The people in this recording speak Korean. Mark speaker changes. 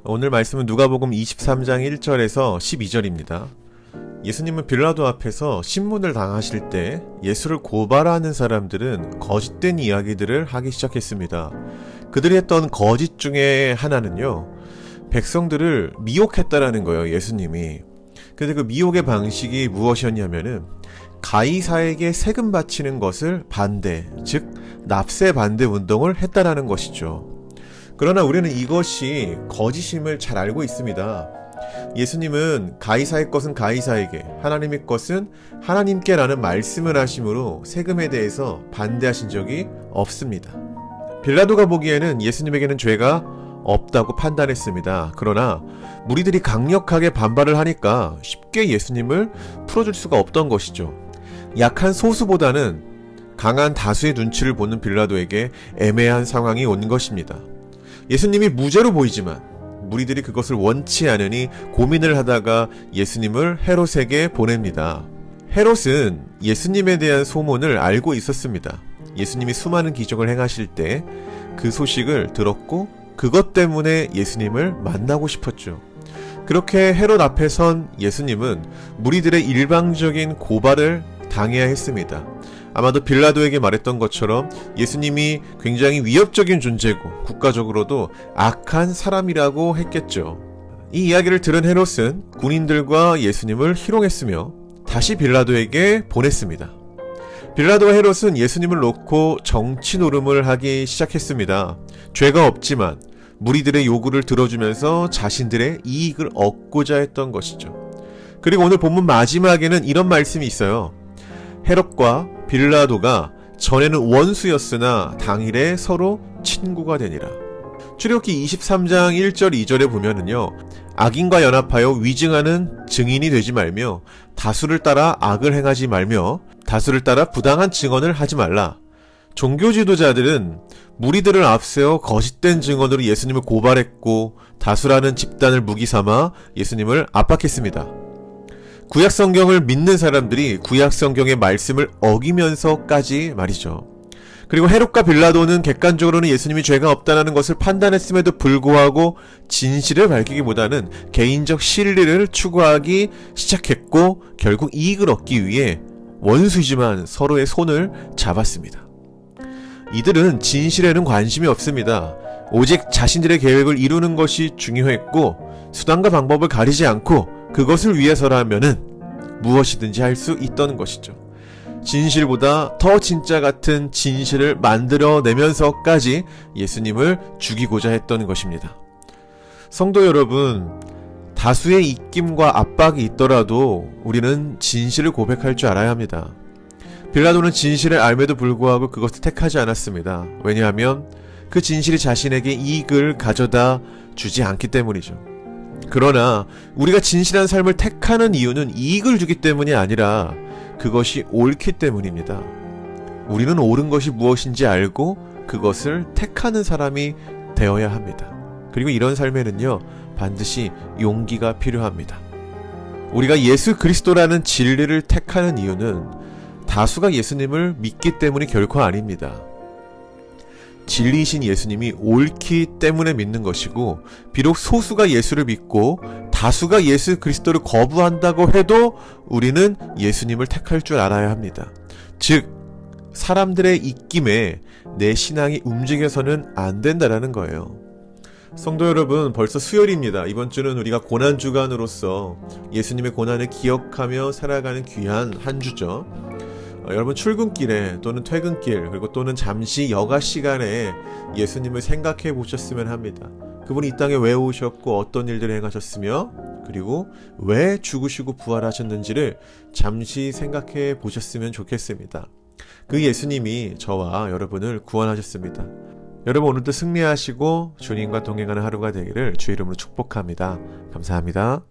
Speaker 1: 오늘 말씀은 누가복음 23장 1절에서 12절입니다. 예수님은 빌라도 앞에서 신문을 당하실 때 예수를 고발하는 사람들은 거짓된 이야기들을 하기 시작했습니다. 그들이 했던 거짓 중에 하나는요, 백성들을 미혹했다라는 거예요, 예수님이. 근데 그 미혹의 방식이 무엇이었냐면은 가이사에게 세금 바치는 것을 반대, 즉 납세 반대 운동을 했다라는 것이죠. 그러나 우리는 이것이 거짓임을 잘 알고 있습니다. 예수님은 가이사의 것은 가이사에게, 하나님의 것은 하나님께라는 말씀을 하심으로 세금에 대해서 반대하신 적이 없습니다. 빌라도가 보기에는 예수님에게는 죄가 없다고 판단했습니다. 그러나 무리들이 강력하게 반발을 하니까 쉽게 예수님을 풀어줄 수가 없던 것이죠. 약한 소수보다는 강한 다수의 눈치를 보는 빌라도에게 애매한 상황이 온 것입니다. 예수님이 무죄로 보이지만 무리들이 그것을 원치 않으니 고민을 하다가 예수님을 헤롯에게 보냅니다. 헤롯은 예수님에 대한 소문을 알고 있었습니다. 예수님이 수많은 기적을 행하실 때 그 소식을 들었고 그것 때문에 예수님을 만나고 싶었죠. 그렇게 헤롯 앞에 선 예수님은 무리들의 일방적인 고발을 당해야 했습니다. 아마도 빌라도에게 말했던 것처럼 예수님이 굉장히 위협적인 존재고 국가적으로도 악한 사람이라고 했겠죠. 이 이야기를 들은 헤롯은 군인들과 예수님을 희롱했으며 다시 빌라도에게 보냈습니다. 빌라도와 헤롯은 예수님을 놓고 정치 노름을 하기 시작했습니다. 죄가 없지만 무리들의 요구를 들어주면서 자신들의 이익을 얻고자 했던 것이죠. 그리고 오늘 본문 마지막에는 이런 말씀이 있어요. 헤롯과 빌라도가 전에는 원수였으나 당일에 서로 친구가 되니라. 출애굽기 23장 1절 2절에 보면은요, 악인과 연합하여 위증하는 증인이 되지 말며 다수를 따라 악을 행하지 말며 다수를 따라 부당한 증언을 하지 말라. 종교 지도자들은 무리들을 앞세워 거짓된 증언으로 예수님을 고발했고 다수라는 집단을 무기 삼아 예수님을 압박했습니다. 구약 성경을 믿는 사람들이 구약 성경의 말씀을 어기면서까지 말이죠. 그리고 헤롯과 빌라도는 객관적으로는 예수님이 죄가 없다는 것을 판단했음에도 불구하고 진실을 밝히기보다는 개인적 신리를 추구하기 시작했고 결국 이익을 얻기 위해 원수이지만 서로의 손을 잡았습니다. 이들은 진실에는 관심이 없습니다. 오직 자신들의 계획을 이루는 것이 중요했고 수단과 방법을 가리지 않고 그것을 위해서라면은 무엇이든지 할 수 있던 것이죠. 진실보다 더 진짜 같은 진실을 만들어내면서까지 예수님을 죽이고자 했던 것입니다. 성도 여러분, 다수의 입김과 압박이 있더라도 우리는 진실을 고백할 줄 알아야 합니다. 빌라도는 진실을 알매도 불구하고 그것을 택하지 않았습니다. 왜냐하면 그 진실이 자신에게 이익을 가져다 주지 않기 때문이죠. 그러나 우리가 진실한 삶을 택하는 이유는 이익을 주기 때문이 아니라 그것이 옳기 때문입니다. 우리는 옳은 것이 무엇인지 알고 그것을 택하는 사람이 되어야 합니다. 그리고 이런 삶에는요, 반드시 용기가 필요합니다. 우리가 예수 그리스도라는 진리를 택하는 이유는 다수가 예수님을 믿기 때문이 결코 아닙니다. 진리이신 예수님이 옳기 때문에 믿는 것이고, 비록 소수가 예수를 믿고 다수가 예수 그리스도를 거부한다고 해도 우리는 예수님을 택할 줄 알아야 합니다. 즉, 사람들의 입김에 내 신앙이 움직여서는 안 된다라는 거예요. 성도 여러분, 벌써 수요일입니다. 이번 주는 우리가 고난주간으로서 예수님의 고난을 기억하며 살아가는 귀한 한 주죠. 여러분, 출근길에 또는 퇴근길 그리고 또는 잠시 여가 시간에 예수님을 생각해 보셨으면 합니다. 그분이 이 땅에 왜 오셨고 어떤 일들을 행하셨으며 그리고 왜 죽으시고 부활하셨는지를 잠시 생각해 보셨으면 좋겠습니다. 그 예수님이 저와 여러분을 구원하셨습니다. 여러분, 오늘도 승리하시고 주님과 동행하는 하루가 되기를 주의 이름으로 축복합니다. 감사합니다.